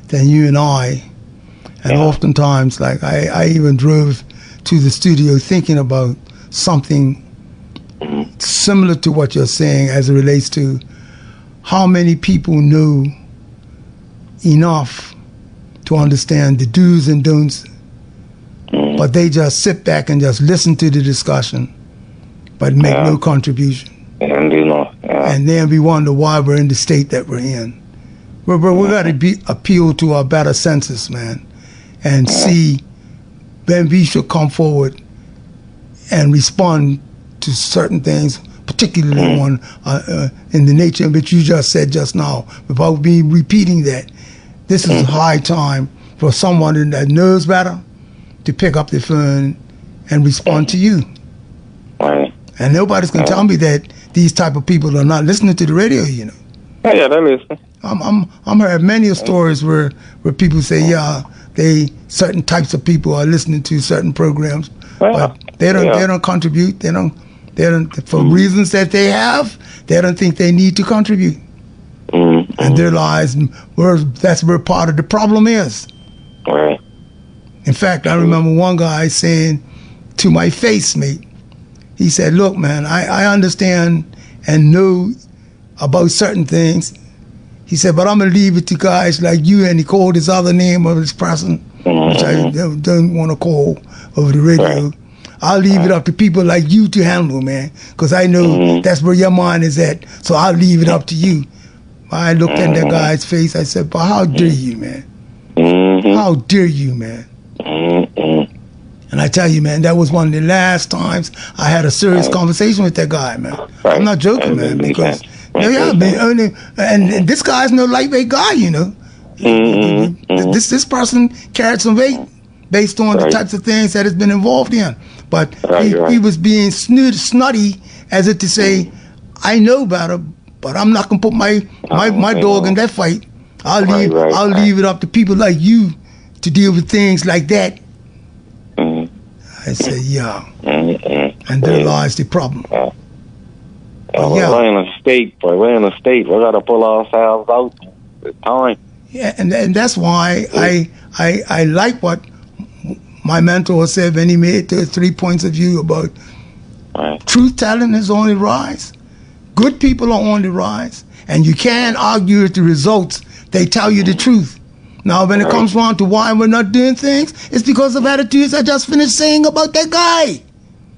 than you and I. And oftentimes, like I even drove to the studio thinking about something similar to what you're saying as it relates to how many people know enough to understand the do's and don'ts, but they just sit back and just listen to the discussion, but make no contribution. And you know, And then we wonder why we're in the state that we're in. We got to appeal to our better senses, man, and see when we should come forward and respond to certain things, particularly one in the nature of which you just said just now, without me repeating that. This is high time for someone that knows better to pick up the phone and respond to you. right. And nobody's going to tell me that these type of people are not listening to the radio, you know. Yeah, that listen. I'm heard many stories where people say, certain types of people are listening to certain programs, but they don't contribute. They don't for reasons that they have. They don't think they need to contribute, and their lives that's where part of the problem is. Right. In fact, I remember one guy saying to my face, mate, he said, "Look, man, I understand and know about certain things." He said, "But I'm going to leave it to guys like you," and he called his other name of this person, which I don't want to call over the radio. Right. I'll leave it up to people like you to handle, man, because I know that's where your mind is at. So I'll leave it up to you. I looked at that guy's face. I said, "But how dare you, man? How dare you, man?" And I tell you, man, that was one of the last times I had a serious conversation with that guy, man. I'm not joking, man, because and this guy's no lightweight guy, you know. This person carried some weight based on the types of things that has been involved in. But he was being snotty as if to say, "I know better, but I'm not gonna put my dog in that fight. I'll leave it up to people like you to deal with things like that." I said, "Yeah," and there lies the problem. We're in a state, boy. We're in a state. We got to pull ourselves out. It's time. Yeah, and that's why I like what my mentor said when he made the 3 points of view about truth telling is on the rise. Good people are on the rise, and you can't argue with the results. They tell you the truth. Now, when it comes around to why we're not doing things, it's because of attitudes I just finished saying about that guy.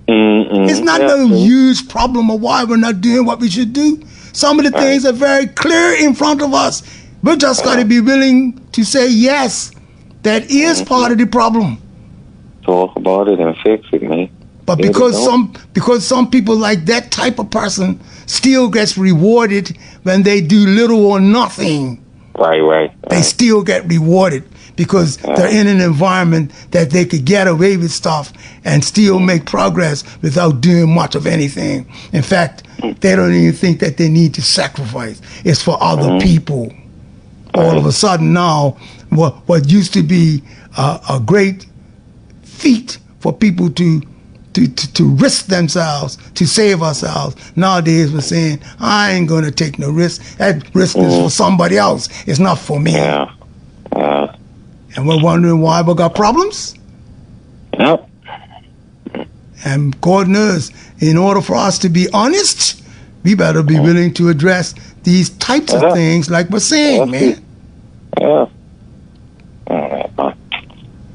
It's not no huge problem of why we're not doing what we should do. Some of the things are very clear in front of us. We just got to be willing to say, yes, that is part of the problem. Talk about it and fix it, man. But because some people like that type of person still gets rewarded when they do little or nothing. Right. They still get rewarded because they're in an environment that they could get away with stuff and still make progress without doing much of anything. In fact, they don't even think that they need to sacrifice. It's for other people. All of a sudden now, what used to be a great feat for people to risk themselves, to save ourselves. Nowadays we're saying, I ain't going to take no risk. That risk is for somebody else. It's not for me. And we're wondering why we got problems? Yep. And God knows, in order for us to be honest, we better be willing to address these types of things like we're saying, man. Yeah.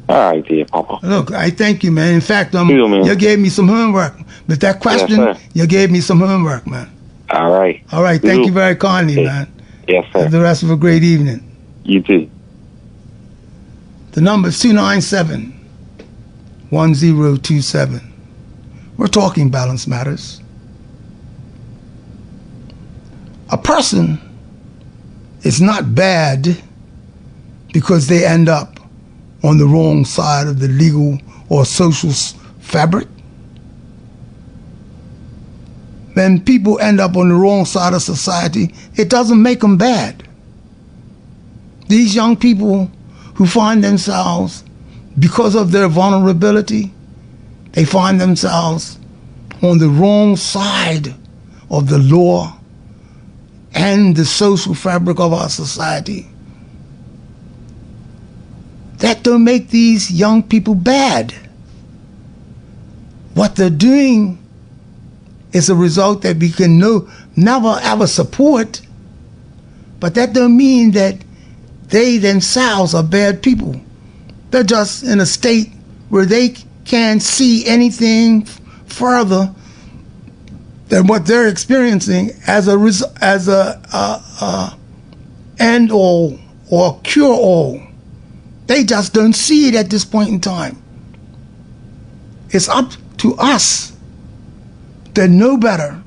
All right, dear Papa. Look, I thank you, man. In fact, you gave me some homework. With that question, you gave me some homework, man. All right. All right, thank you very kindly, man. Yes, sir. Have the rest of a great evening. You too. The number is 297-1027. We're talking Balance Matters. A person is not bad because they end up on the wrong side of the legal or social fabric. When people end up on the wrong side of society, it doesn't make them bad. These young people who find themselves, because of their vulnerability, they find themselves on the wrong side of the law – and the social fabric of our society. don't make these young people bad. What they're doing is a result that we can never ever support, but that don't mean that they themselves are bad people. They're just in a state where they can't see anything further than what they're experiencing as a end all or cure all. They just don't see it at this point in time. It's up to us that know better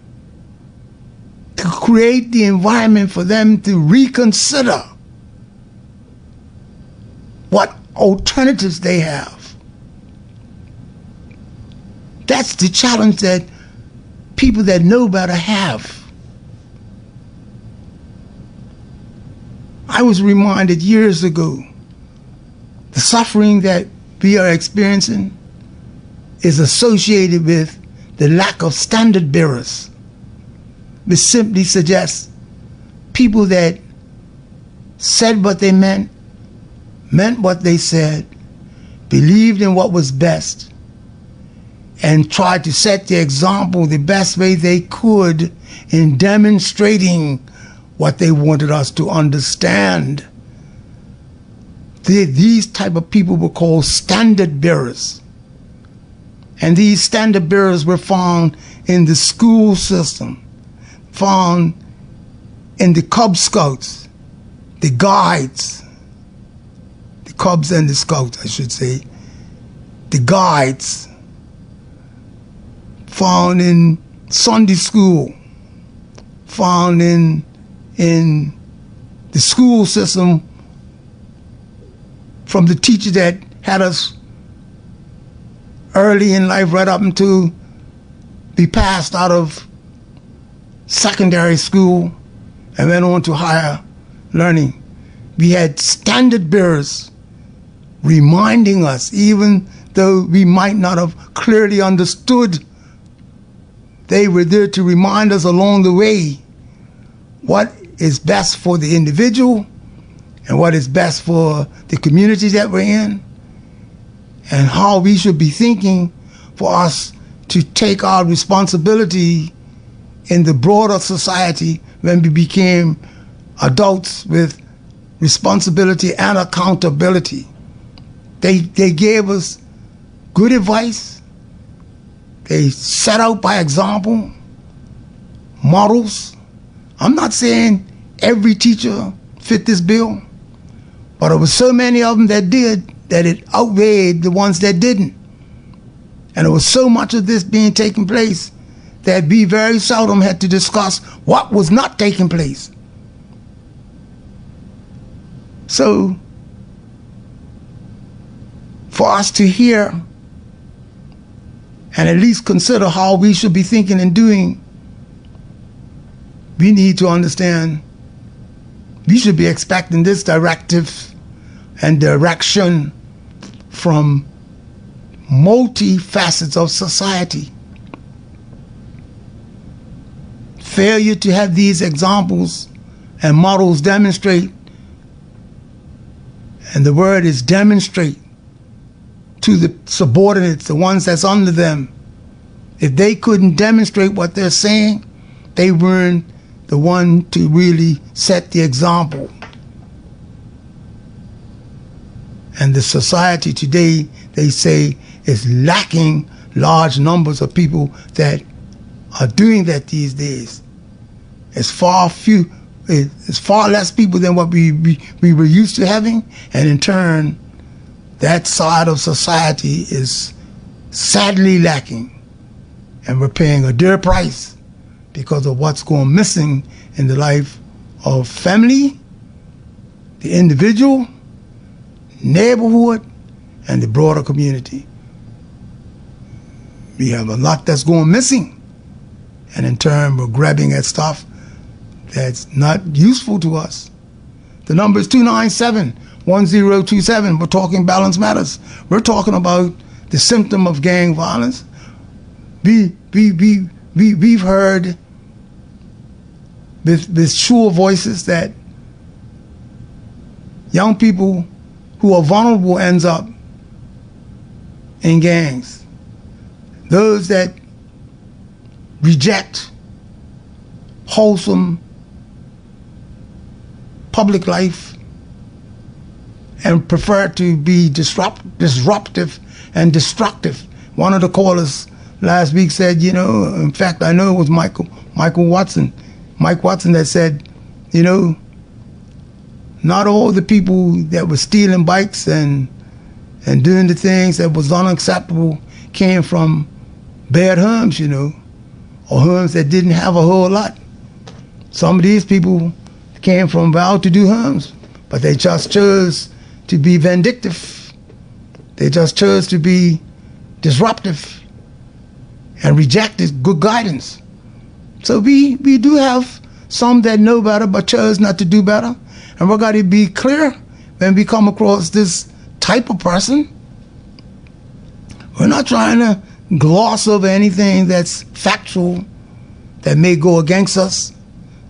to create the environment for them to reconsider what alternatives they have. That's the challenge that people that know better have. I was reminded years ago, the suffering that we are experiencing is associated with the lack of standard bearers, which simply suggests people that said what they meant what they said, believed in what was best, and tried to set the example the best way they could in demonstrating what they wanted us to understand. These type of people were called standard bearers. And these standard bearers were found in the school system, found in the Cub Scouts, the Guides, the Cubs and the Scouts, I should say, the Guides, found in Sunday school, found in the school system from the teacher that had us early in life right up until we passed out of secondary school and went on to higher learning. We had standard bearers reminding us, even though we might not have clearly understood, they were there to remind us along the way what is best for the individual and what is best for the community that we're in, and how we should be thinking for us to take our responsibility in the broader society when we became adults with responsibility and accountability. They gave us good advice. They set out by example, models. I'm not saying every teacher fit this bill, but there were so many of them that did that it outweighed the ones that didn't. And there was so much of this being taking place that we very seldom had to discuss what was not taking place. So, for us to hear and at least consider how we should be thinking and doing, we need to understand we should be expecting this directive and direction from multi-facets of society. Failure to have these examples and models demonstrate, and the word is demonstrate, to the subordinates, the ones that's under them. If they couldn't demonstrate what they're saying, they weren't the one to really set the example. And the society today, they say, is lacking large numbers of people that are doing that these days. It's far less people than what we were used to having, and in turn, that side of society is sadly lacking, and we're paying a dear price because of what's going missing in the life of family, the individual, neighborhood, and the broader community. We have a lot that's going missing, and in turn we're grabbing at stuff that's not useful to us. The number is 297-1027. We're talking Balance Matters. We're talking about the symptom of gang violence. We've heard with sure voices that young people who are vulnerable ends up in gangs. Those that reject wholesome public life and prefer to be disruptive and destructive. One of the callers last week said, in fact, I know it was Mike Watson that said, not all the people that were stealing bikes and doing the things that was unacceptable came from bad homes, or homes that didn't have a whole lot. Some of these people came from well-to-do homes, but they just chose to be vindictive. They just chose to be disruptive and rejected good guidance. So we do have some that know better but chose not to do better. And we've got to be clear when we come across this type of person. We're not trying to gloss over anything that's factual that may go against us.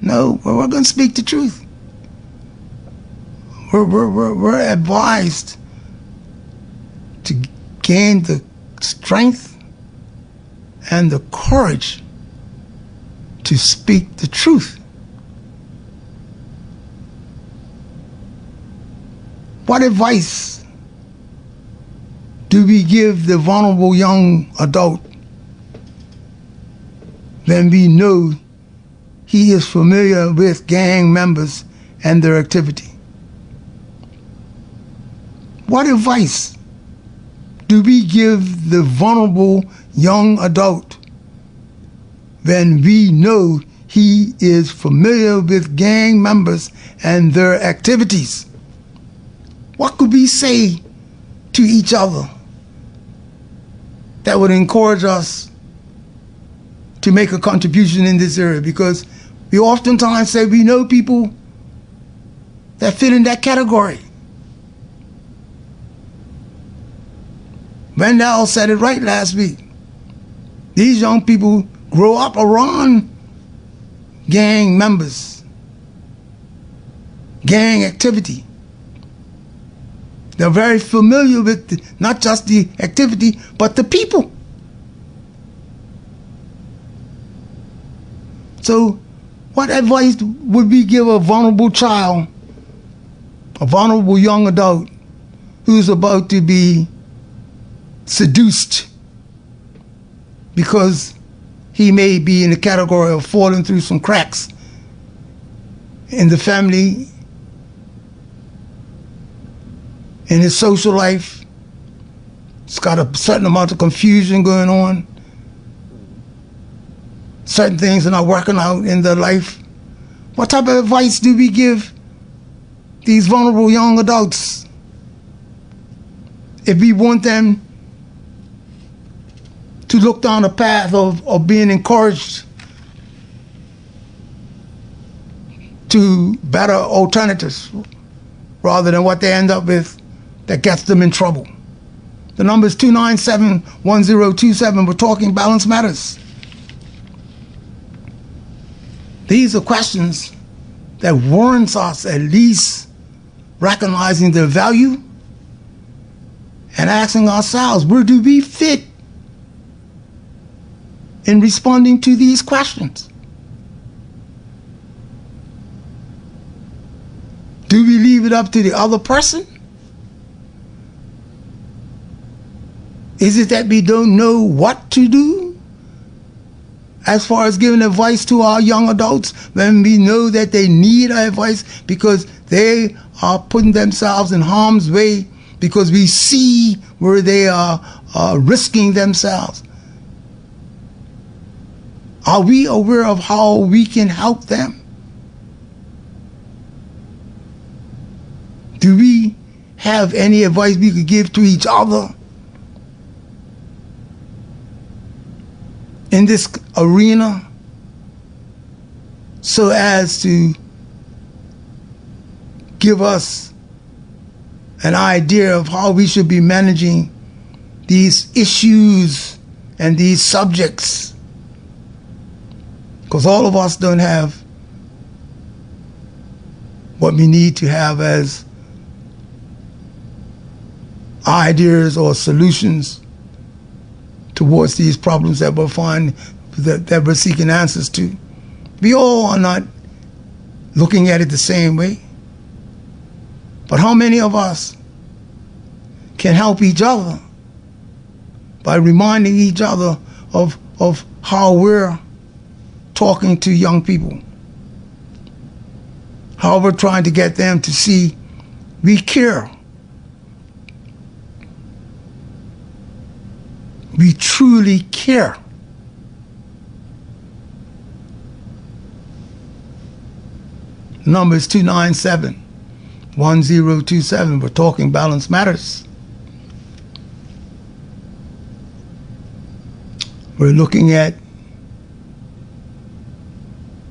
No, we're going to speak the truth. We're advised to gain the strength and the courage to speak the truth. What advice do we give the vulnerable young adult when we know he is familiar with gang members and their activity? What advice do we give the vulnerable young adult when we know he is familiar with gang members and their activities? What could we say to each other that would encourage us to make a contribution in this area? Because we oftentimes say we know people that fit in that category. Rendell said it right last week. These young people grow up around gang members, gang activity. They're very familiar with not just the activity, but the people. So what advice would we give a vulnerable child, a vulnerable young adult who's about to be seduced because he may be in the category of falling through some cracks in the family, in his social life? It's got a certain amount of confusion going on. Certain things are not working out in their life. What type of advice do we give these vulnerable young adults if we want them to look down a path of being encouraged to better alternatives rather than what they end up with that gets them in trouble? The number is 297-1027. We're talking Balance Matters. These are questions that warrants us at least recognizing their value and asking ourselves, where do we fit in responding to these questions? Do we leave it up to the other person? Is it that we don't know what to do as far as giving advice to our young adults when we know that they need our advice because they are putting themselves in harm's way because we see where they are risking themselves? Are we aware of how we can help them? Do we have any advice we could give to each other in this arena so as to give us an idea of how we should be managing these issues and these subjects? Because all of us don't have what we need to have as ideas or solutions towards these problems that that we're seeking answers to. We all are not looking at it the same way. But how many of us can help each other by reminding each other of how we're talking to young people, how we're trying to get them to see we care. We truly care. The number is 297-1027. We're talking Balance Matters. We're looking at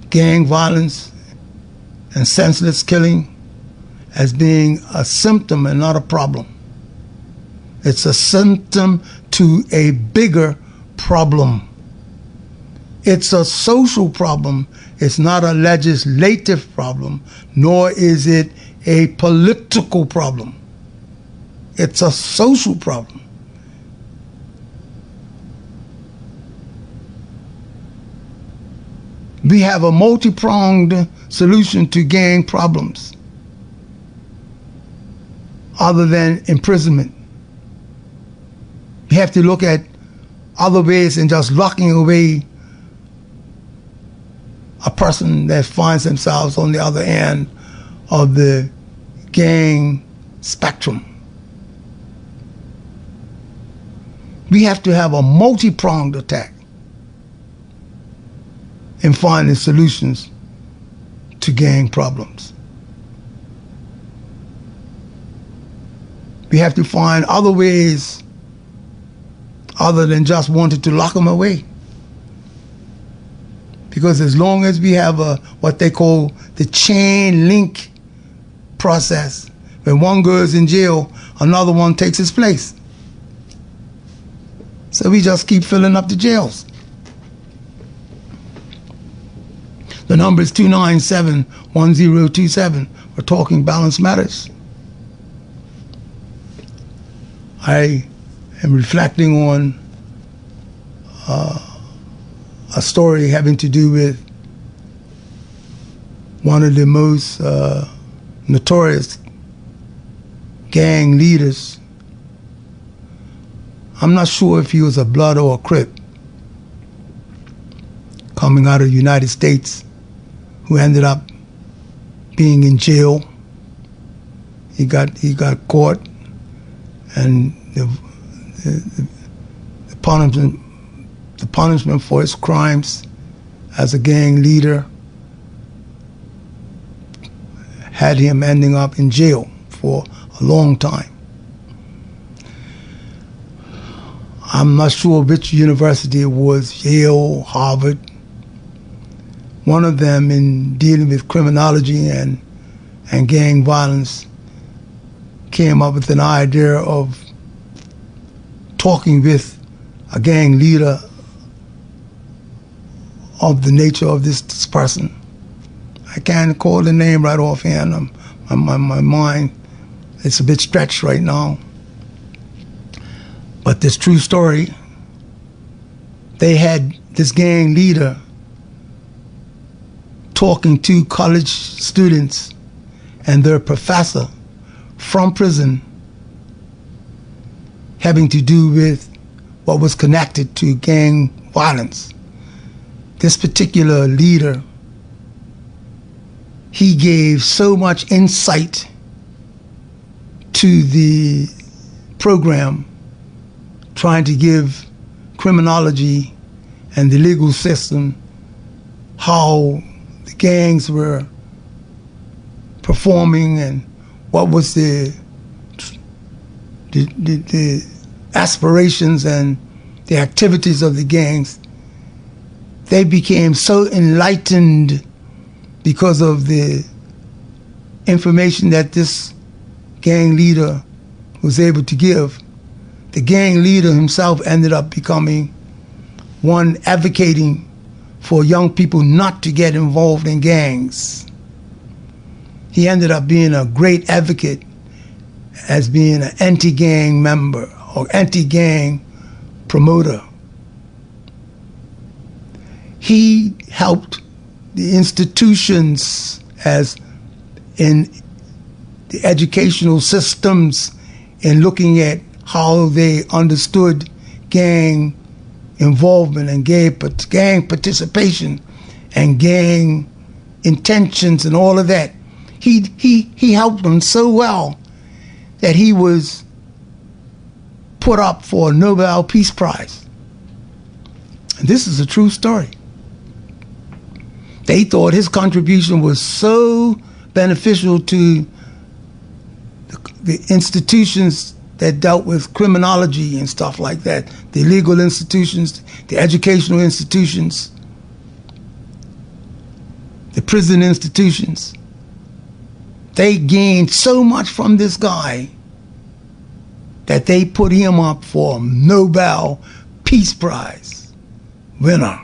gang violence and senseless killing as being a symptom and not a problem. It's a symptom to a bigger problem. It's a social problem. It's not a legislative problem, nor is it a political problem. It's a social problem. We have a multi-pronged solution to gang problems other than imprisonment. We have to look at other ways than just locking away a person that finds themselves on the other end of the gang spectrum. We have to have a multi-pronged attack in finding solutions to gang problems. We have to find other ways other than just wanting to lock them away. Because as long as we have what they call the chain link process, when one goes in jail, another one takes his place. So we just keep filling up the jails. The number is 297-1027. We're talking Balance Matters. I am reflecting on a story having to do with one of the most notorious gang leaders. I'm not sure if he was a Blood or a Crip, coming out of the United States, who ended up being in jail. He got caught, and the punishment for his crimes as a gang leader had him ending up in jail for a long time. I'm not sure which university it was, Yale, Harvard. One of them, in dealing with criminology and gang violence, came up with an idea of talking with a gang leader of the nature of this person. I can't call the name right offhand. My mind, it's a bit stretched right now. But this true story, they had this gang leader talking to college students and their professor from prison, having to do with what was connected to gang violence. This particular leader, he gave so much insight to the program, trying to give criminology and the legal system how the gangs were performing and what was the aspirations and the activities of the gangs. They became so enlightened because of the information that this gang leader was able to give. The gang leader himself ended up becoming one advocating for young people not to get involved in gangs. He ended up being a great advocate as being an anti-gang member or anti-gang promoter. He helped the institutions as in the educational systems in looking at how they understood gang involvement and gang participation and gang intentions and all of that. He helped them so well that he was put up for a Nobel Peace Prize. And this is a true story. They thought his contribution was so beneficial to the institutions that dealt with criminology and stuff like that, the legal institutions, the educational institutions, the prison institutions. They gained so much from this guy that they put him up for a Nobel Peace Prize winner.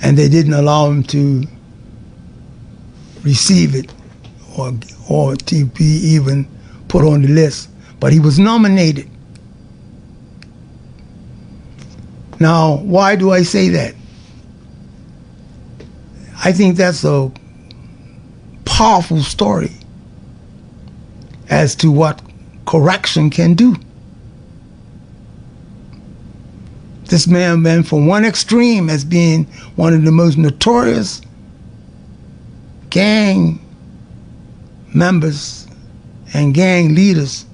And they didn't allow him to receive it or to be even put on the list. But he was nominated. Now, why do I say that? I think that's a powerful story as to what correction can do. This man went from one extreme as being one of the most notorious gang members and gang leaders.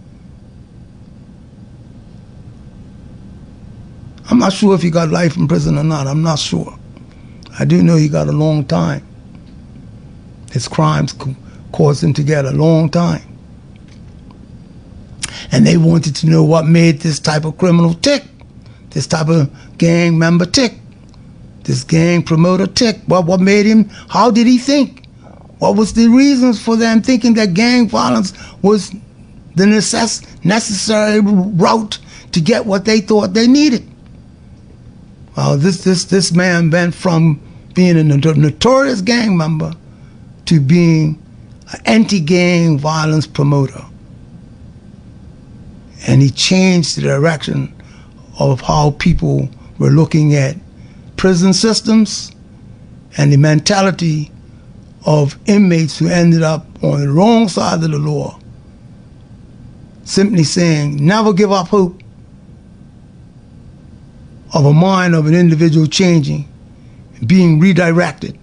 I'm not sure if he got life in prison or not. I'm not sure. I do know he got a long time. His crimes caused him to get a long time. And they wanted to know what made this type of criminal tick, this type of gang member tick, this gang promoter tick. What made him, how did he think? What was the reasons for them thinking that gang violence was the necessary route to get what they thought they needed? Well, this man went from being a notorious gang member to being an anti-gang violence promoter. And he changed the direction of how people were looking at prison systems and the mentality of inmates who ended up on the wrong side of the law, simply saying, never give up hope of a mind of an individual changing, being redirected,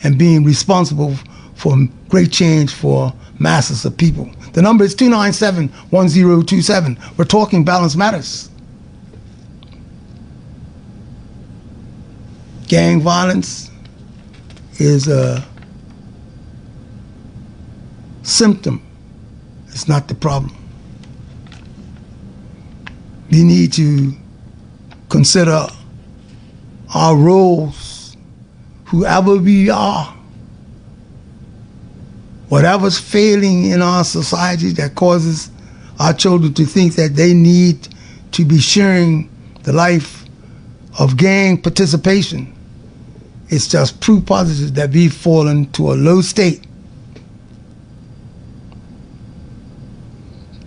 and being responsible for great change for masses of people. The number is 297-1027. We're talking Balance Matters. Gang violence is a symptom. It's not the problem. We need to consider our roles, whoever we are, whatever's failing in our society that causes our children to think that they need to be sharing the life of gang participation. It's just proof positive that we've fallen to a low state.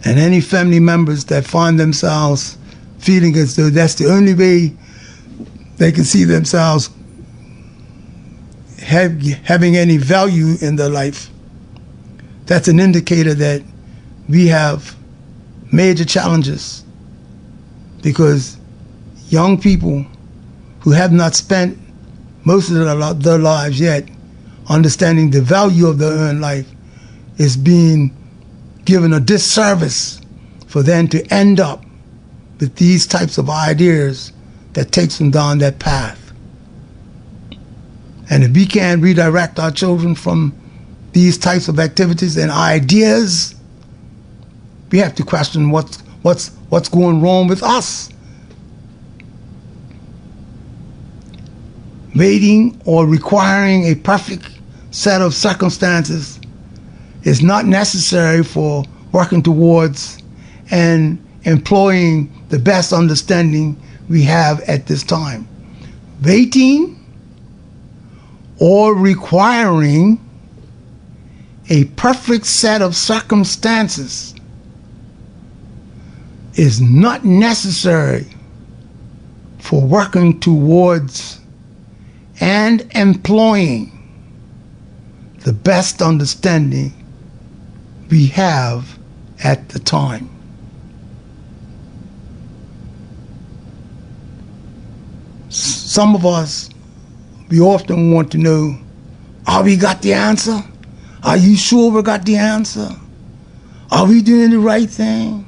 And any family members that find themselves feeling as though that's the only way they can see themselves having any value in their life, that's an indicator that we have major challenges, because young people who have not spent most of their lives yet understanding the value of their own life is being given a disservice for them to end up with these types of ideas that takes them down that path. And if we can't redirect our children from these types of activities and ideas, we have to question what's going wrong with us. Waiting or requiring a perfect set of circumstances is not necessary for working towards and employing the best understanding we have at this time. Waiting or requiring a perfect set of circumstances is not necessary for working towards and employing the best understanding we have at the time. Some of us, we often want to know, are we got the answer? Are you sure we got the answer? Are we doing the right thing?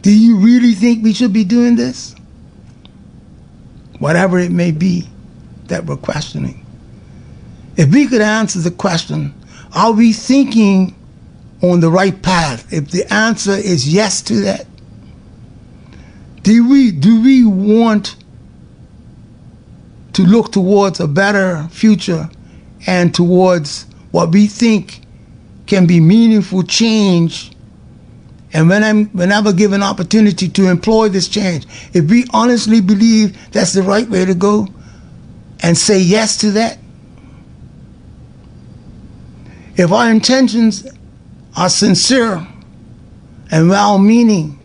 Do you really think we should be doing this? Whatever it may be that we're questioning. If we could answer the question, are we thinking on the right path? If the answer is yes to that, do we want to look towards a better future and towards what we think can be meaningful change? And whenever given opportunity to employ this change, if we honestly believe that's the right way to go and say yes to that, if our intentions are sincere and well-meaning,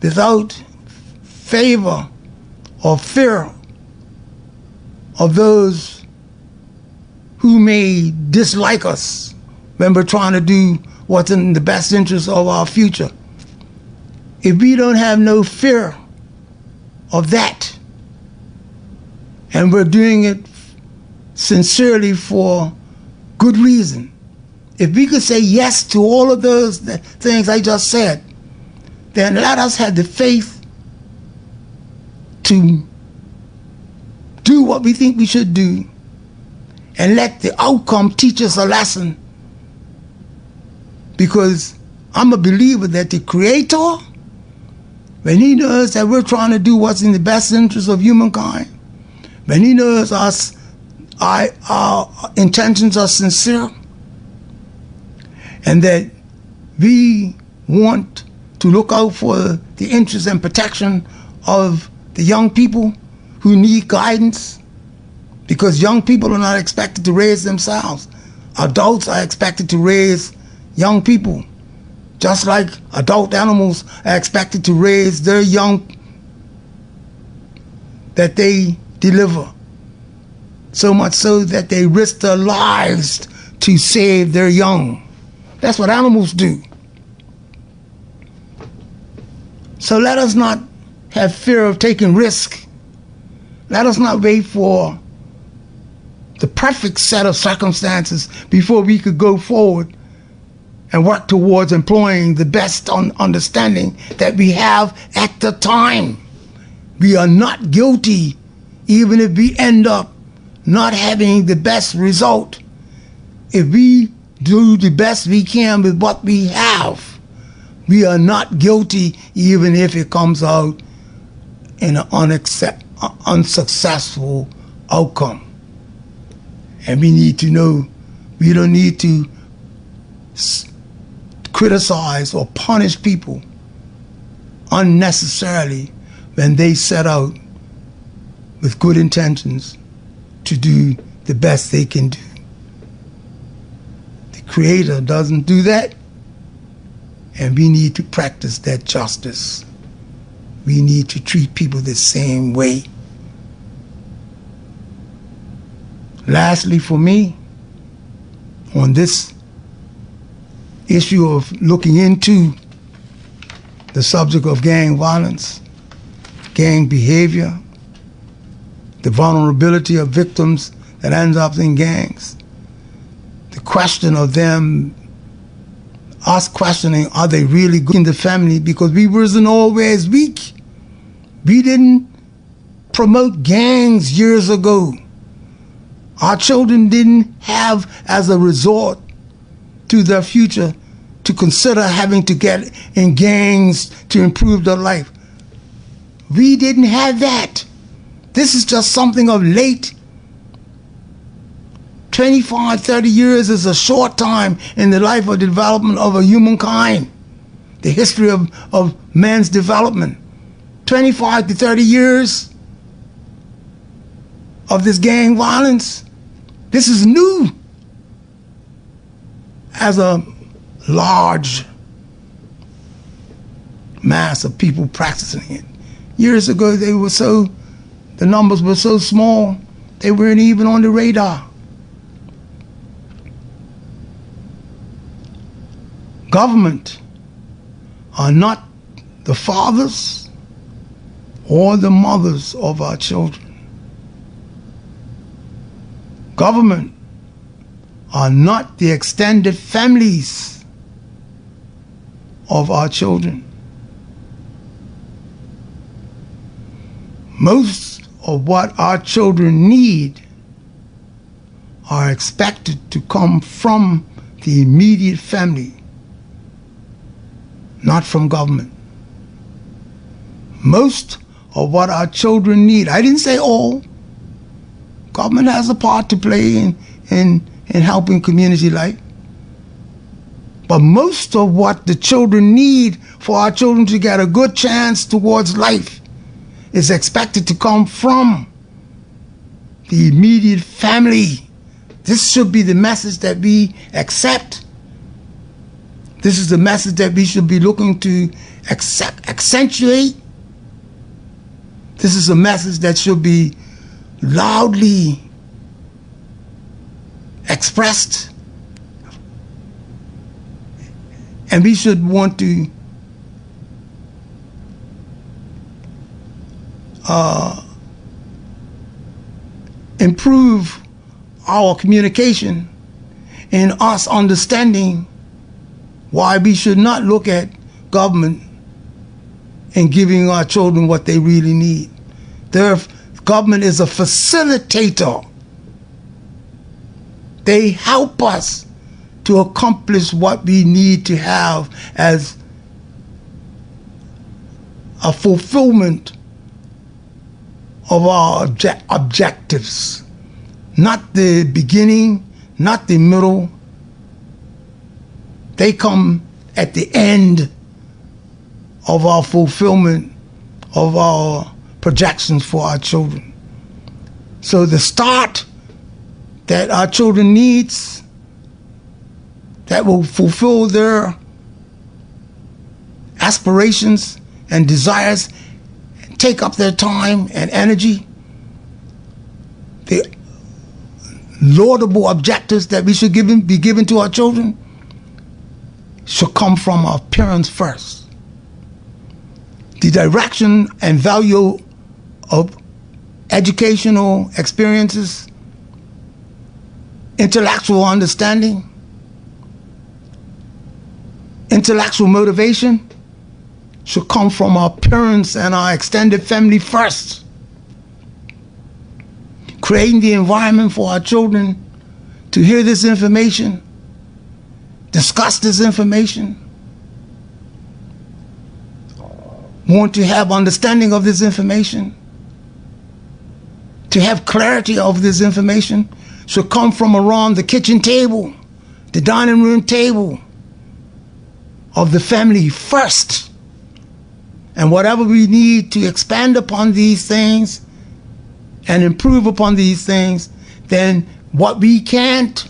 without favor or fear of those who may dislike us when we're trying to do what's in the best interest of our future, if we don't have no fear of that, and we're doing it sincerely for good reason, if we could say yes to all of those things I just said, then let us have the faith to do what we think we should do, and let the outcome teach us a lesson. Because I'm a believer that the Creator, when He knows that we're trying to do what's in the best interest of humankind, when He knows our intentions are sincere, and that we want to look out for the interest and protection of the young people who need guidance, because young people are not expected to raise themselves. Adults are expected to raise young people, just like adult animals are expected to raise their young that they deliver, so much so that they risk their lives to save their young. That's what animals do. So let us not have fear of taking risk. Let us not wait for the perfect set of circumstances before we could go forward and work towards employing the best understanding that we have at the time. We are not guilty even if we end up not having the best result. If we do the best we can with what we have, we are not guilty even if it comes out in an unsuccessful outcome. And we need to know we don't need to criticize or punish people unnecessarily when they set out with good intentions to do the best they can do. The Creator doesn't do that, and we need to practice that justice. We need to treat people the same way. Lastly, for me, on this issue of looking into the subject of gang violence, gang behavior, the vulnerability of victims that ends up in gangs, the question of them, us questioning, are they really good in the family? Because we wasn't always weak. We didn't promote gangs years ago. Our children didn't have as a resort to their future to consider having to get in gangs to improve their life. We didn't have that. This is just something of late. 25, 30 years is a short time in the life of the development of a humankind. The history of man's development. 25 to 30 years of this gang violence. This is new. has a large mass of people practicing it. Years ago, the numbers were so small, they weren't even on the radar. Government are not the fathers or the mothers of our children. Government are not the extended families of our children. Most of what our children need are expected to come from the immediate family, not from government. Most of what our children need, I didn't say all, government has a part to play in helping community life, but most of what the children need for our children to get a good chance towards life is expected to come from the immediate family. This should be the message that we accept. This is the message that we should be looking to accentuate. This is a message that should be loudly expressed. And we should want to improve our communication in us understanding why we should not look at government and giving our children what they really need. Their government is a facilitator. They help us to accomplish what we need to have as a fulfillment of our objectives. Not the beginning, not the middle. They come at the end of our fulfillment of our projections for our children. So the start that our children needs, that will fulfill their aspirations and desires, take up their time and energy, the laudable objectives that we should be given to our children should come from our parents first. The direction and value of educational experiences, intellectual understanding, intellectual motivation should come from our parents and our extended family first. Creating the environment for our children to hear this information, discuss this information, want to have understanding of this information, to have clarity of this information, should come from around the kitchen table, the dining room table of the family first. And whatever we need to expand upon these things and improve upon these things, then what we can't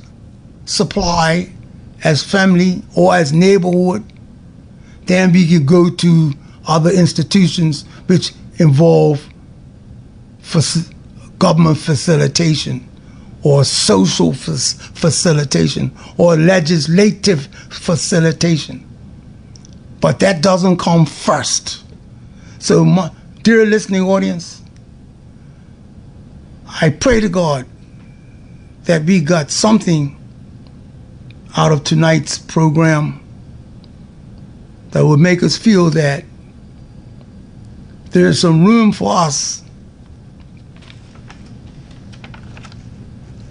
supply as family or as neighborhood, then we can go to other institutions which involve government facilitation or social facilitation or legislative facilitation. But that doesn't come first. So, my dear listening audience, I pray to God that we got something out of tonight's program that would make us feel that there's some room for us,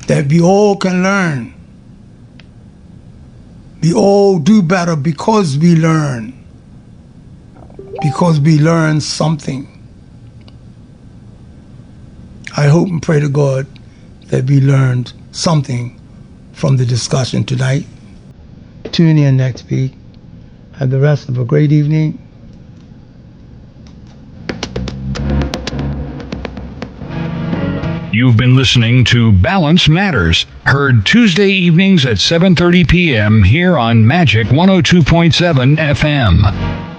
that we all can learn. We all do better because we learn. Because we learn something. I hope and pray to God that we learned something from the discussion tonight. Tune in next week. Have the rest of a great evening. You've been listening to Balance Matters, heard Tuesday evenings at 7:30 p.m. here on Magic 102.7 FM.